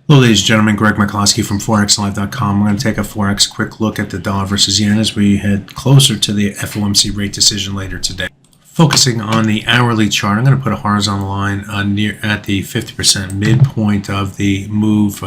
Hello ladies and gentlemen, Greg McCloskey from ForexLive.com. We're going to take a Forex quick look at the dollar versus yen as we head closer to the FOMC rate decision later today. Focusing on the hourly chart, I'm going to put a horizontal line near at the 50% midpoint of the move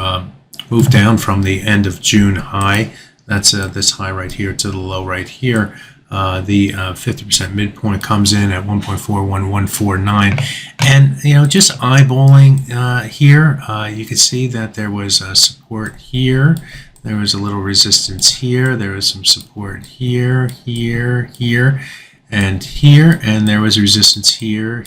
down from the end of June high. That's this high right here to the low right here. The 50% midpoint comes in at 1.41149, and just eyeballing here, you can see that there was support here, there was a little resistance here, there was some support here, here, and there was resistance here,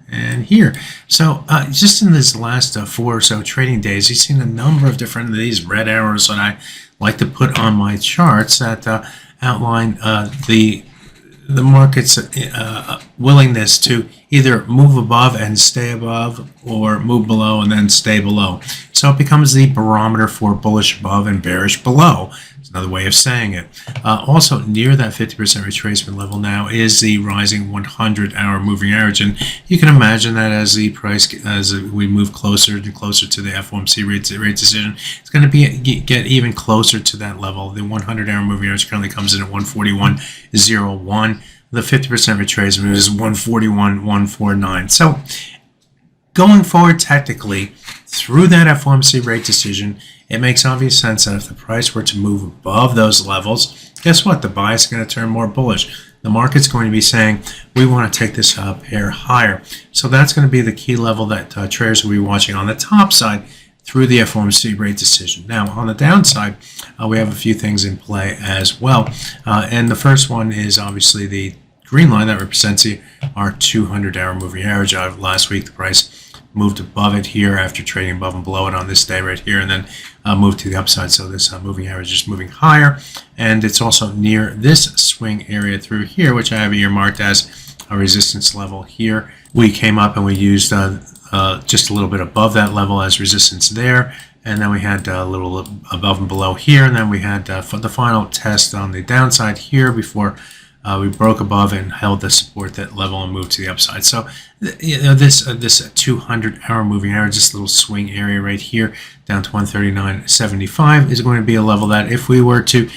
and here. So just in this last 4 or so trading days, you've seen a number of different of these red arrows that I like to put on my charts that outline the market's willingness to either move above and stay above, or move below and then stay below. So it becomes the barometer for bullish above and bearish below. It's another way of saying it. Also near that 50% retracement level now is the rising 100-hour moving average, and you can imagine that as the price, as we move closer and closer to the FOMC rate decision, it's going to get even closer to that level. The 100-hour moving average currently comes in at 141.01. The 50% retracement is 141.149. So going forward, technically, through that FOMC rate decision, it makes obvious sense that if the price were to move above those levels, guess what? The bias is going to turn more bullish. The market's going to be saying, we want to take this pair higher. So that's going to be the key level that traders will be watching on the top side through the FOMC rate decision. Now, on the downside, we have a few things in play as well. And the first one is obviously the green line that represents our 200-hour moving average. Last week, the price moved above it here after trading above and below it on this day right here, and then moved to the upside. So this moving average is moving higher, and it's also near this swing area through here, which I have earmarked as a resistance level here. We came up and we used just a little bit above that level as resistance there, and then we had a little above and below here, and then we had the final test on the downside here before we broke above and held the support that level and moved to the upside. So this 200-hour moving average, this little swing area right here down to 139.75 is going to be a level that if we were to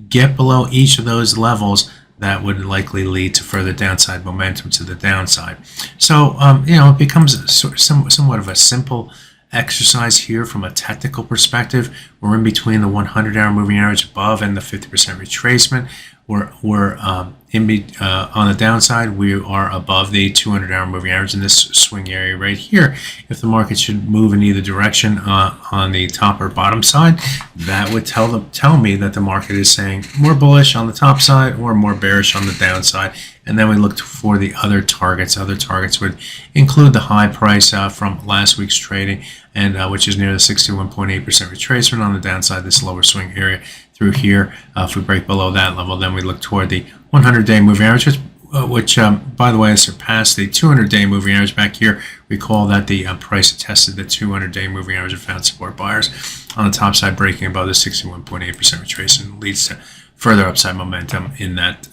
get below each of those levels, that would likely lead to further downside momentum to the downside. So it becomes somewhat of a simple exercise here from a technical perspective. We're in between the 100-hour moving average above and the 50% retracement. We're on the downside, we are above the 200-hour moving average in this swing area right here. If the market should move in either direction on the top or bottom side, that would tell me that the market is saying more bullish on the top side or more bearish on the downside. And then we looked for the other targets. Other targets would include the high price from last week's trading, and which is near the 61.8% retracement on the downside, this lower swing area through here. If we break below that level, then we look toward the 100-day moving average, which by the way, has surpassed the 200-day moving average back here. Recall that the price tested the 200-day moving average and found support buyers on the top side, breaking above the 61.8% retracement leads to further upside momentum in that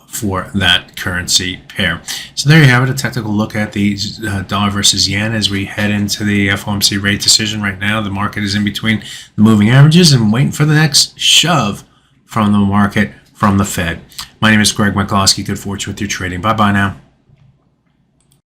for that currency pair. So there you have it, a technical look at the dollar versus yen as we head into the FOMC rate decision. Right now, the market is in between the moving averages and waiting for the next shove from the market from the Fed. My name is Greg McCloskey. Good fortune with your trading. Bye-bye now.